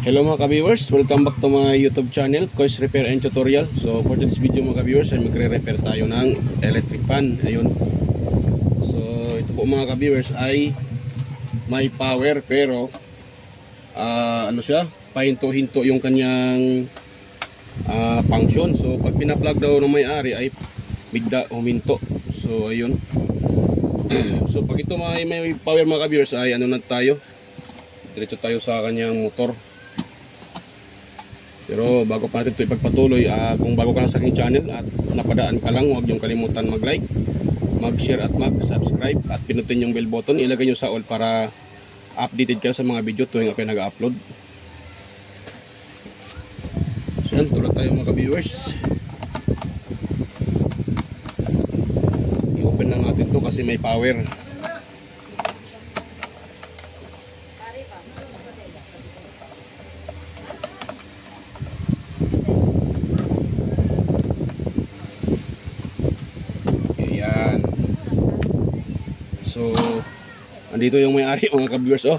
Hello mga ka-viewers, welcome back to my YouTube channel, Kois Repair and Tutorial. So for this video mga ka-viewers ay magre-repair tayo ng electric fan. Ayun. So ito po mga ka-viewers ay may power pero ano siya, pahinto-hinto yung kanyang function. So pag pina-plug daw ng may-ari ay bigla huminto. So ayun. So pag ito may power mga ka-viewers ay ano na tayo, diretso tayo sa kanyang motor. Pero bago pa natin ito ipagpatuloy, kung bago ka lang sa aking channel at napadaan ka lang, huwag niyong kalimutan mag-like, mag-share at mag-subscribe at pinutin yung bell button, ilagay nyo sa all para updated kayo sa mga video tuwing ako nag-upload. So yan, tulad tayo mga ka-viewers. I-open lang natin to kasi may power. So, andito yung may-ari mga ka-viewers. Oh,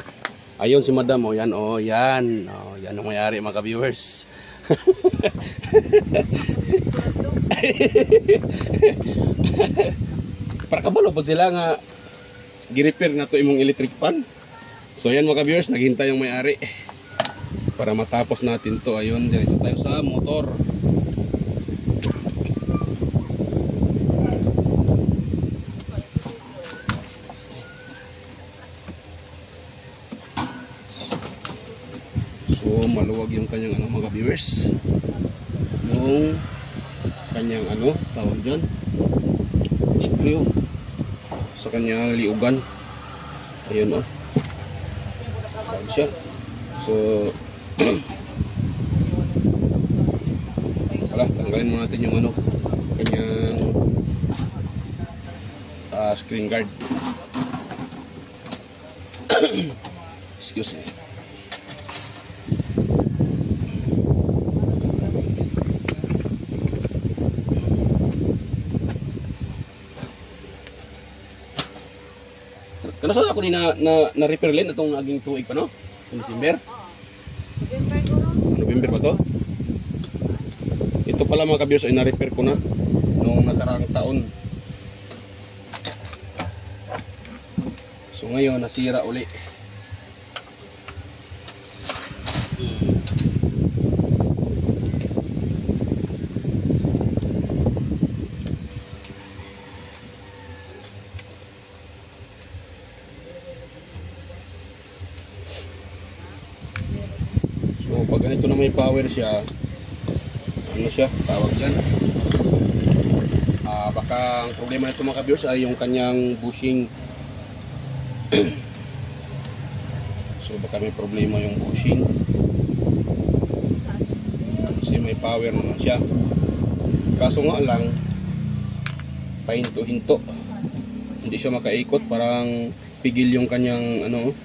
ayun si madam. Oh, yan. Oh, yan. Oh, yan yung may-ari mga ka-viewers. Para kabalo pag sila nga gi-repair na to imong electric fan. So, yan mga ka-viewers, naghintay yung may-ari para matapos natin to. Ayun, dito tayo sa motor. So maluwag yung kanyang ano mga viewers, yung kanyang ano tawag dyan, screw sa kanyang liugan. Ayun oh, tawag siya. So wala, tanggalin mo natin yung ano kanyang screen guard. Excuse me. Kano sa ako ni na repair rin itong aging tuig pa no? December? November pa to? Ito pala mga ka-viewers ay na-repair ko na noong nakaraang taon. So ngayon nasira uli. So pag ganito na may power siya, ano siya, tawag dyan, baka ang problema nito mga ka-viewers ay yung kanyang bushing. So baka may problema yung bushing kasi may power naman siya, kaso nga lang pahinto-hinto, hindi siya makaikot, parang pigil yung kanyang ano.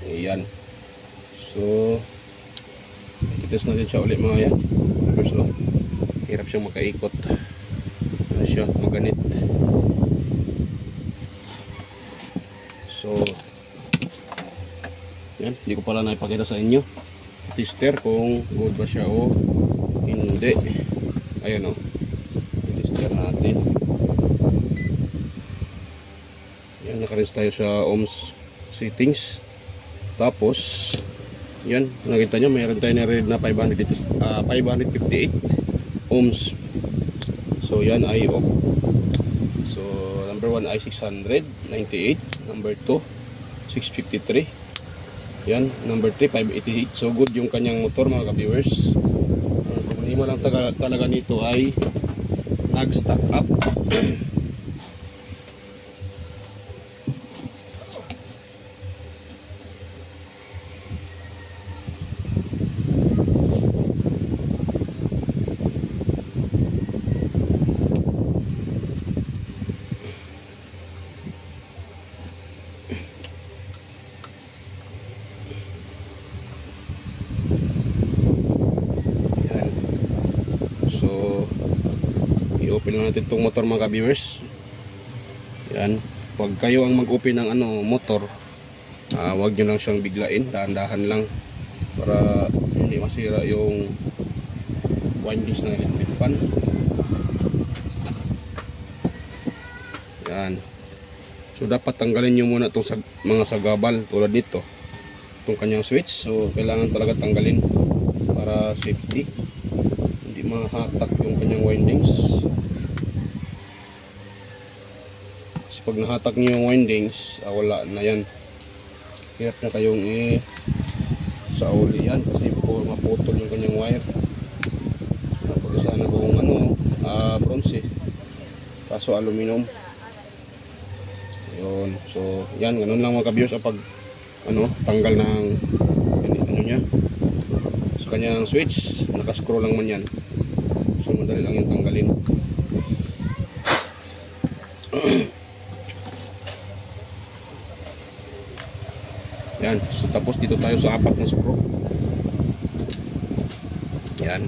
Ayan. So itetest natin siya ulit mga yan. So hirap siyang makaikot, ano siya, maganit. So yan, hindi ko pala naipakita sa inyo tester kung good ba siya o hindi. Ayan o, tester natin. Yan, nakaris tayo sa ohms settings. Tapos yan, nakita nyo mayroon tayo na-read na 558 ohms. So yan ay off. So number 1 ay 698, number 2 653, yan, number 3 588. So good yung kanyang motor mga ka-viewers. problema lang talaga nito ay nag-stack up. I-open lang natin itong motor mga ka-viewers. Yan. Huwag kayo ang mag-open ng motor, huwag nyo lang siyang biglain, dahan-dahan lang para hindi masira yung windings ng electric fan. Yan. So dapat tanggalin nyo muna itong mga sagabal tulad nito, itong kanyang switch. So kailangan talaga tanggalin para safety, hindi mahatak yung kanyang windings. Kasi pag nahatak nyo yung windings, wala na yan. Hirap na kayong sa uli yan kasi maputol yung kanyang wire. Napag sana kung bronze kaso aluminum. Yun. So yan, ganun lang mga ka-viewers pag tanggal ng niya sa kanyang switch. Nakascrew lang man yan, so madali lang yung tanggalin. Yan. So tapos dito tayo sa 4 na screw. Yan.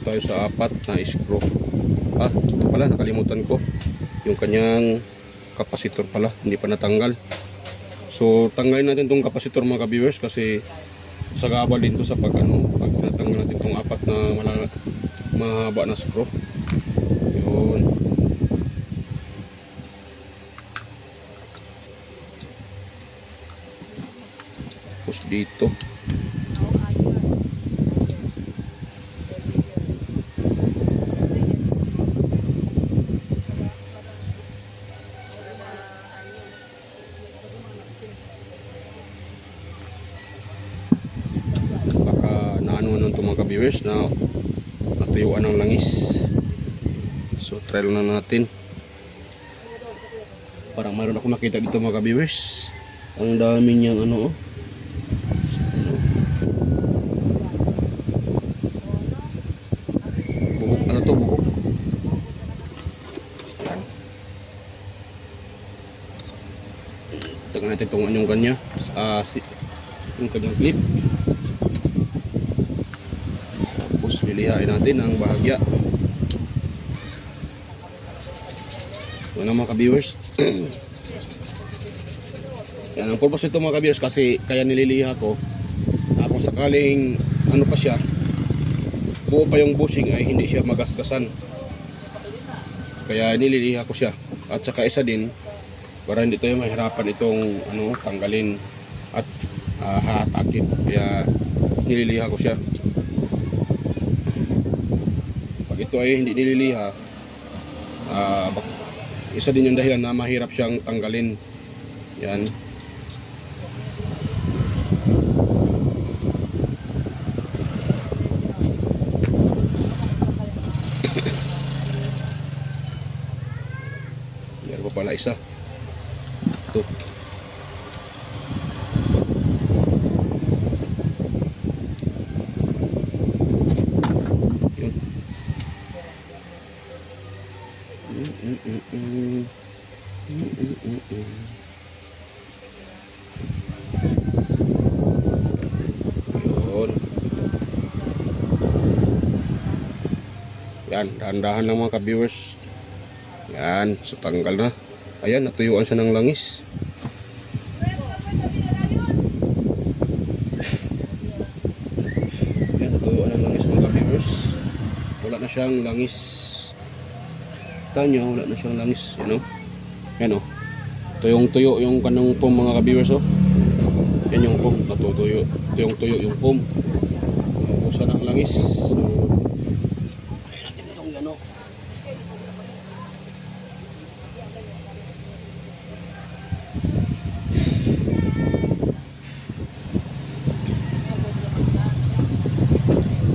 Tayo sa 4 na screw. Ito pala, nakalimutan ko yung kanyang kapasitor pala, hindi pa natanggal. So tanggalin natin tong kapasitor mga ka-viewers kasi sagabal din to sa pag natanggal natin tong 4 na mahaba na screw. Yun. Tapos dito mga ka-viewers na natuyuan ng langis. So try lang natin. Parang mayroon ako nakita dito mga ka-viewers. Ang dami niyang bubuk. Bubuk. Yan. Tagan natin itong yung kanya yung kanyang clip. Lilihain natin ang bahagya. Ito na mga ka-viewers. Yan ang purpose ito mga ka-viewers kasi kaya nililiha ko. Kung sakaling pa siya, buo pa yung bushing ay hindi siya magasgasan. Kaya nililiha ko siya. At saka isa din para hindi tayo mahirapan itong tanggalin at hatakin. Kaya nililiha ko siya. Ito ay hindi nililiha, isa din yung dahilan na mahirap siyang tanggalin. Yan. Meron pa pala isa. Ito. Yan, dahan-dahan lang mga ka-viewers. Yan, so tanggal na. Ayan, natuyuan siya ng langis. Ayan, natuyuan ng langis mga ka-viewers. Wala na siyang langis. Tanya, wala na siyang langis. Yan o. Tuyong-tuyo yung kanong foam mga ka-viewers o. Yan yung foam, natutuyo. Tuyong-tuyo yung foam. Ubusan ng langis. So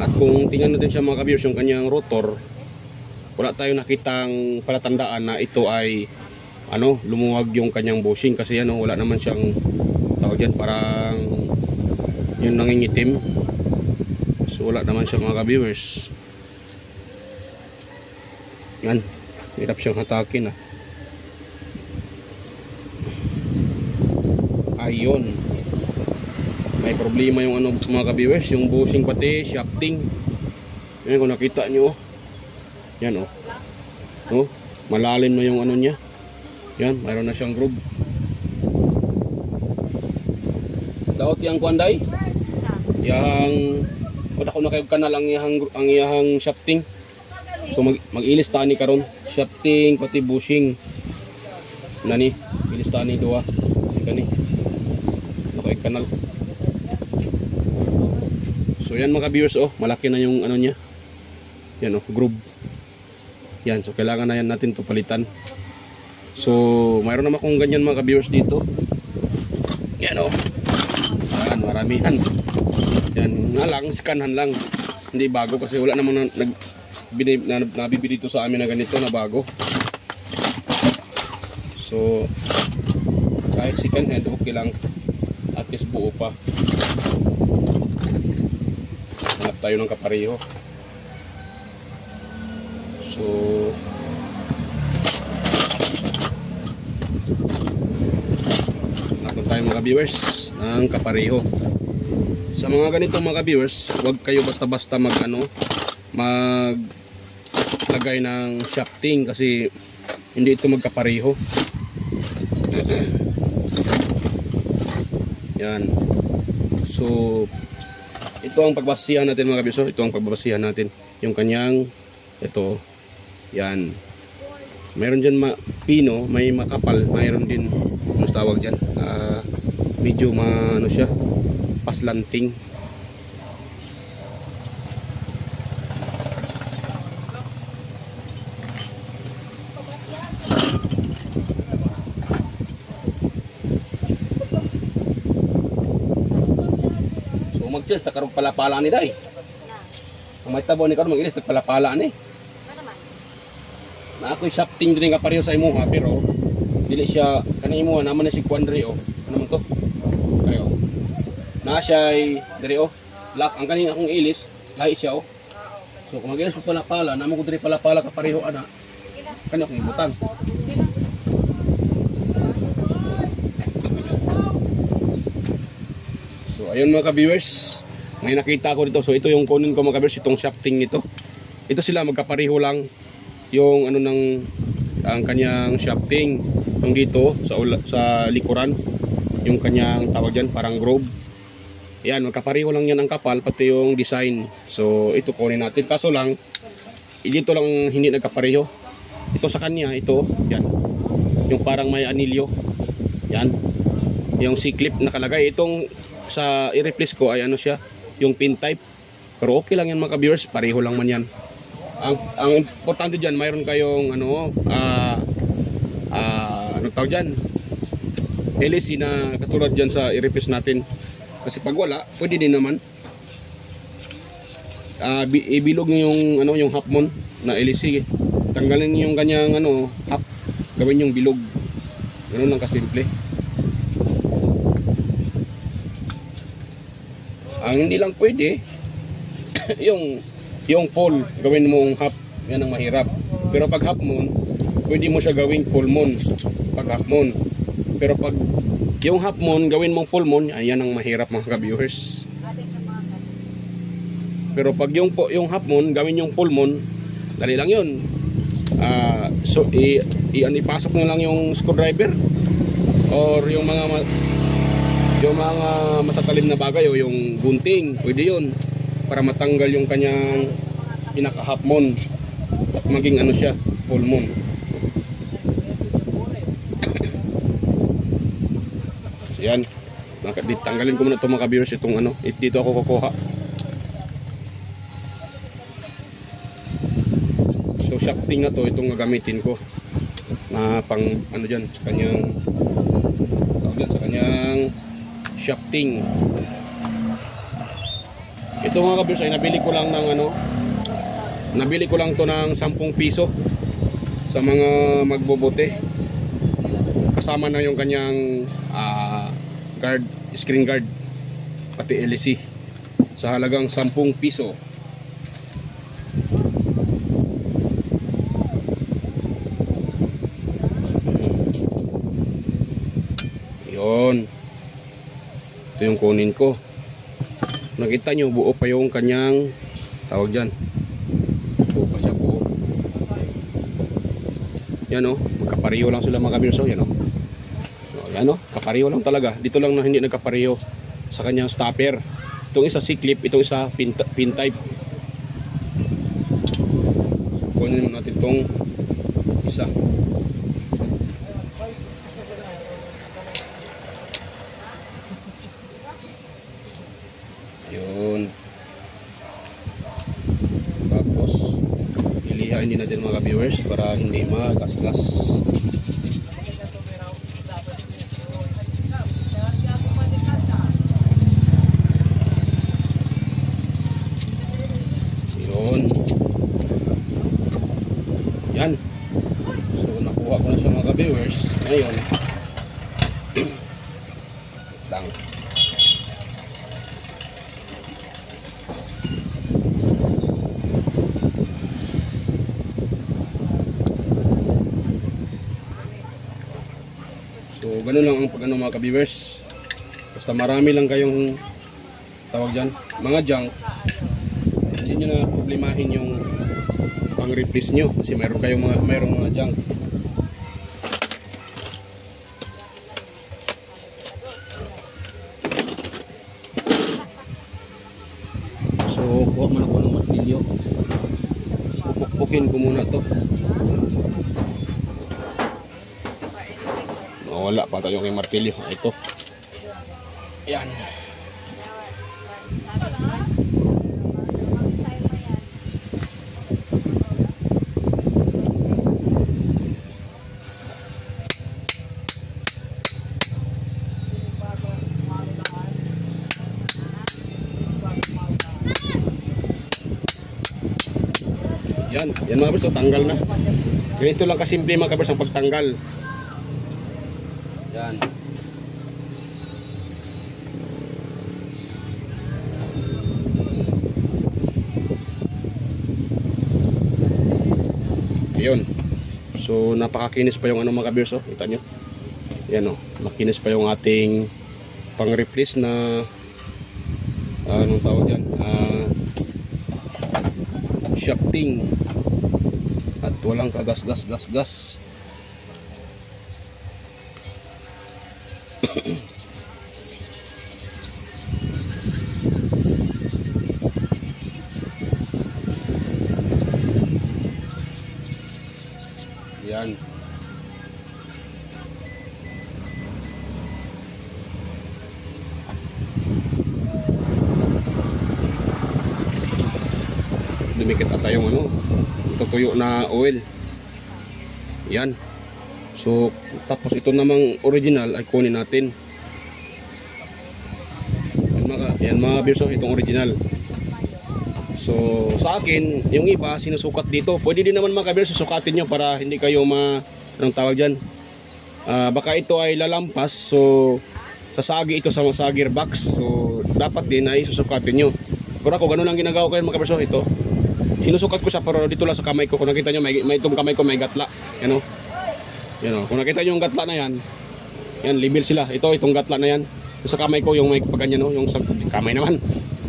At kung tingnan natin siya mga ka-viewers, yung kanyang rotor, wala tayong nakitang palatandaan na ito ay lumuwag yung kanyang bushing, kasi wala naman siyang tawag yan, parang yung nangingitim. So wala naman siya mga ka-viewers. Yan, hirap siyang hatakin Ayun, may problema yung mga ka-viewers, yung bushing pati shafting. Yan, kung nakita nyo, yan malalim na yung niya. Yan, mayroon na siyang groove. Daot yang kuanday, yang wala ko na kayo kanal ang iyahang shafting. So mag-ilis tani karon, shafting pati bushing nani, ilis tani duwa kani okay kanal. So yan mga viewers, malaki na yung niya. Yan groove. Yan, so kailangan na yan natin to palitan. So mayroon naman akong ganyan mga viewers dito. Yan yan, maramihan. Yan nga lang, skanhan lang. Hindi bago kasi wala namang nabibili dito sa amin na ganito na bago. So kahit second hand, okay lang. At least buo pa. Hanap tayo ng kapareho. So hanap tayo mga viewers ng kapareho. Sa mga ganito mga viewers, huwag kayo basta-basta maglagay ng shafting kasi hindi ito magkapareho. Yan. So ito ang pagbasihan natin mga viewers. Ito ang pagbasihan natin. Yung kanyang ito. Yan. Mayroon dyan pino, may makapal, mayroon din ano tawag dyan, medyo siya, paslanting. So mag-chest na karong palapala ni day. Ang may tabo ni karong mag-ilis palapala ni. Na ako'y shafting din nga pareho sa imuha, pero dili siya kanang imuha naman na si Quandre ano man to. Pareho. Na siya ay diri lock ang kaning akong ilis, lahi siya So kung mag-ilis ko palapala, naman ko diri palapala ka pareho ana. Kani akong ibutang. So ayun mga ka-viewers, may nakita ko dito. So ito yung kunin ko mga ka-viewers, itong shafting nito. Ito sila magkapareho lang. Yung ang kanyang shafting yung dito sa likuran, yung kanyang tawag diyan parang groove. Yan, magkapareho lang yan ang kapal pati yung design. So ito kunin natin, kaso lang dito lang hindi nagkapareho. Ito sa kanya, ito yan, yung parang may anilyo yan, yung C-clip nakalagay. Itong sa i-replace ko ay siya, yung pin type. Pero okay lang yan mga ka-viewers, pareho lang man yan. Ang importante dyan, mayroon kayong tawag dyan, LEC na katulad dyan sa i-replace natin. Kasi pag wala, pwede din naman ibilog nyo yung half moon na LEC. Tanggalin nyo yung kanyang half, gawin yung bilog. Ganun lang kasimple. Ang hindi lang pwede yung pole, gawin mong half, yan ang mahirap. Pero pag half moon, pwede mo siya gawing full moon pag half moon. Pero pag yung half moon, gawin mong full moon, ayan ang mahirap mga ka-viewers. Pero pag yung half moon, gawin yung full moon, dali lang yun. So ipasok nyo lang yung screwdriver or yung mga matatalim na bagay o yung gunting, pwede yun para matanggal yung kanyang pinaka half moon at maging siya, full moon. So yan, tanggalin ko muna ito mga ka-viewers, itong dito ako kukuha ito shafting. shafting na to, itong gagamitin ko na pang ano dyan sa kanyang shafting. Ito mga ka-viewers ay nabili ko lang ng nabili ko lang to ng 10 piso sa mga magbobote, kasama na yung kanyang guard, screen guard, pati LC, sa halagang 10 piso. Yun, ito yung kunin ko. Nakita nyo, buo pa yung kanyang tawag dyan, buo pa siya, buo. Yan o, magkapariho lang sila mga ka-viewers. Yan o, so, yan o, kapariho lang talaga. Dito lang na hindi nagkapariho sa kanyang stopper. Itong isa C-clip, itong isa pin type. Kunin natin itong isa. Yun. Tapos ilihain din natin mga viewers para hindi magasgas. Yun. Yan. So nakuha ko na siya mga viewers. Ngayon lang. So ganun lang ang pag-ano mga ka-viewers. Basta marami lang kayong tawag dyan, mga junk, hindi nyo na problemahin yung pang-replace nyo kasi mayroong mga junk. So kuha man ako ng martilyo, pupukpukin ko muna to. Wala pa tayo yung martilyo. Ito. Yan. Yan mga kabers, so tanggal na. Ganito lang kasimple mga kabers ang pagtanggal. Yan. Ayun. So napakakinis pa yung mga kabers, oh. Kita nyo. Yan, oh. Makinis pa yung ating pang-replace na anong tawag yan? Shafting. At walang kagas-gas-gas-gas. Yan. Dumikit ata yung tutuyo na oil. Yan. So tapos ito namang original ay kunin natin. Yan mga viewers, itong original. So sa akin, yung iba sinusukat dito. Pwede din naman mga viewers susukatin nyo para hindi kayo anong tawag dyan, baka ito ay lalampas. So sasagi ito sa gearbox. So dapat din ay susukatin nyo. Pero ako ganun lang ginagawa ko yan mga viewers. Ito sinusukat ko sa pero dito lang sa kamay ko. Kung nakita nyo may itong kamay ko may gatla. Yan o. Yan o. Kung nakita nyo yung gatla na yan, yan label sila. Itong gatla na yan. Sa kamay ko yung may paganyan, no? Yung sa kamay naman,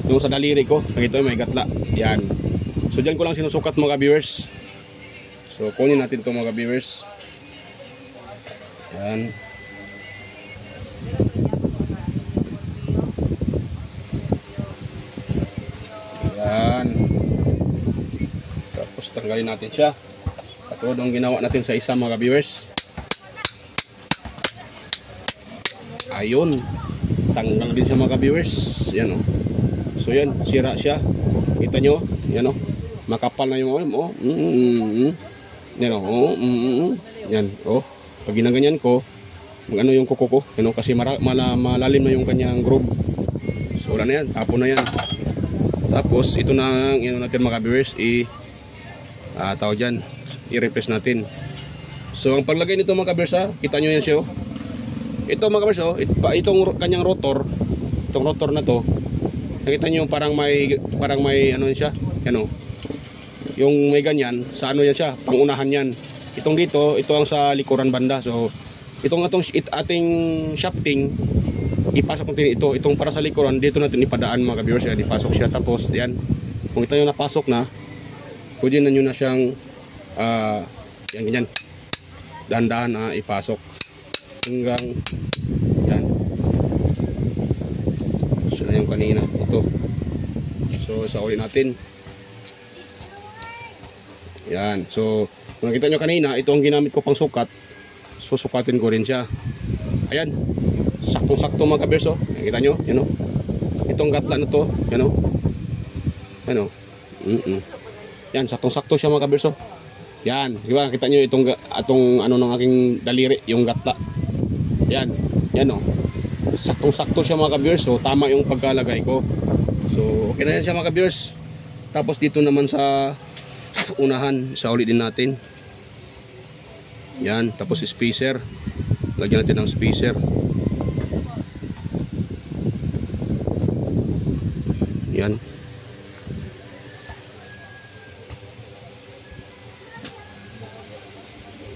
yung sa daliri ko, nakita nyo may gatla. Yan. So dyan ko lang sinusukat mga viewers. So kunin natin ito mga viewers. Yan. Yan. Tapos tanggalin natin siya. Katulad ang ginawa natin sa isa mga viewers. Ayun. Tanggal din siya mga viewers. Yan o. So yan, sira siya. Kita nyo? Yan o. Makapal na yung oil mo. Yan oh. Yan oh. Pag ginaganyan ko, ano yung kuko ko, kasi malalim na yung kanyang groove. So wala na yan, tapo na yan. Tapos ito na natin mga viewers, tawag dyan, i-replace natin. So ang paglagay nito mga viewers, kita nyo yan siya oh. Ito mga viewers oh, itong kanyang rotor, itong rotor na to, nakita nyo parang may ano siya, yan oh. Yung may ganyan, sa ano yan siya, pangunahan yan. Itong dito, ito ang sa likuran banda. So, itong ating shafting, ipasok natin ito. Itong para sa likuran, dito natin ipadaan mga viewers. Yan, ipasok siya. Tapos, yan, kung ito yung napasok na, pwede na nyo na siyang, yan, ganyan. Dahan-dahan ipasok. Hanggang, yan. So, na yung kanina. Ito. So, sa uli natin. Yan. So, kung nakita nyo kanina, ito ang ginamit ko pang sukat. Susukatin ko rin siya. Ayan. Saktong-sakto mga kabers. Nakita nyo? Yan o. Itong gatla na to. Yan o. Yan o. Yan. Saktong-sakto siya mga kabers. Yan. Diba? Nakita nyo itong ano ng aking daliri. Yung gatla. Yan. Yan o. Saktong-sakto siya mga kabers. So, tama yung pagkalagay ko. So, okay na yan siya mga kabers. Tapos dito naman sa unahan, sa uli din natin. Yan, tapos spacer. Lagyan natin ng spacer. Yan.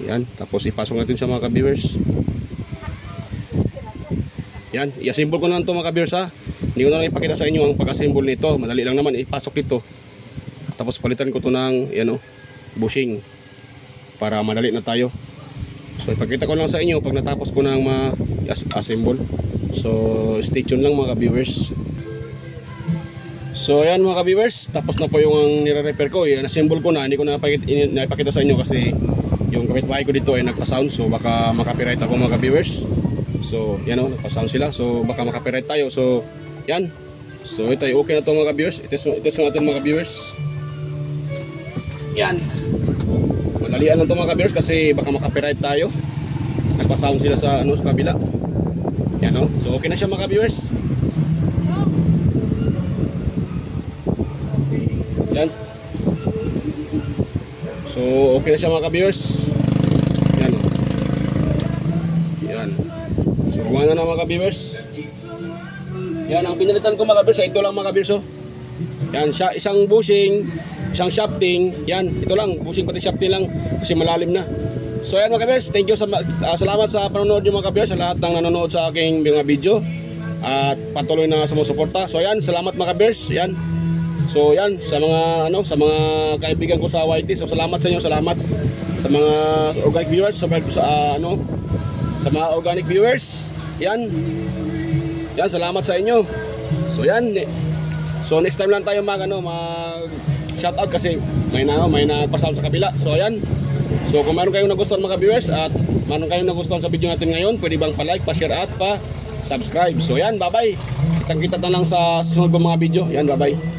Yan, tapos ipasok natin sa mga ka-viewers. Yan, i-assemble ko na ito mga ka-viewers ha. Hindi ko na lang ipakita sa inyo ang pag-assemble nito. Madali lang naman, ipasok ito. Tapos palitan ko to ng bushing para madali na tayo. So ipakita ko lang sa inyo pag natapos ko ng assemble. So stay tuned lang mga viewers. So ayan mga viewers, tapos na po yung nire-repair ko. I-assemble ko na, hindi ko na napakita sa inyo kasi yung kapitbahay ko dito ay nagpa-sound. So baka makapiright ako mga viewers. So yan o, nagpa-sound sila. So baka makapiright tayo. So yan. So ito ay okay na to mga viewers. Ito natin mga viewers. Yan. Madalian lang ito mga ka-viewers kasi baka makapiright tayo. Nagpa-sound sila sa sa kabila. Yan o. So okay na siya mga ka-viewers. Yan. So okay na siya mga ka-viewers. Yan o. Yan. So kumana na mga ka-viewers. Yan ang pinalitan ko mga ka-viewers. Ito lang mga ka-viewers o. Yan siya, isang bushing, isang shafting, yan, ito lang, bushing pati shafting lang kasi malalim na. So yan mga ka-viewers, thank you salamat sa panonood nyo mga ka-viewers, sa lahat ng nanonood sa aking mga video at patuloy na sumusuporta. So yan, salamat mga ka-viewers, yan. So yan, sa mga kaibigan ko sa YT, so salamat sa inyo, salamat sa mga organic viewers, sa mga organic viewers. Yan. Yan, salamat sa inyo. So yan. So next time lang tayo mag shoutout kasi may nagpa-sound sa kabila. So ayan. So kung meron kayong nagustuhan mga viewers at meron kayong nagustuhan sa video natin ngayon, pwede bang pa-like, pa-share at pa-subscribe. So ayan, bye-bye. Kita na lang sa susunod kong mga video. Ayan, bye-bye.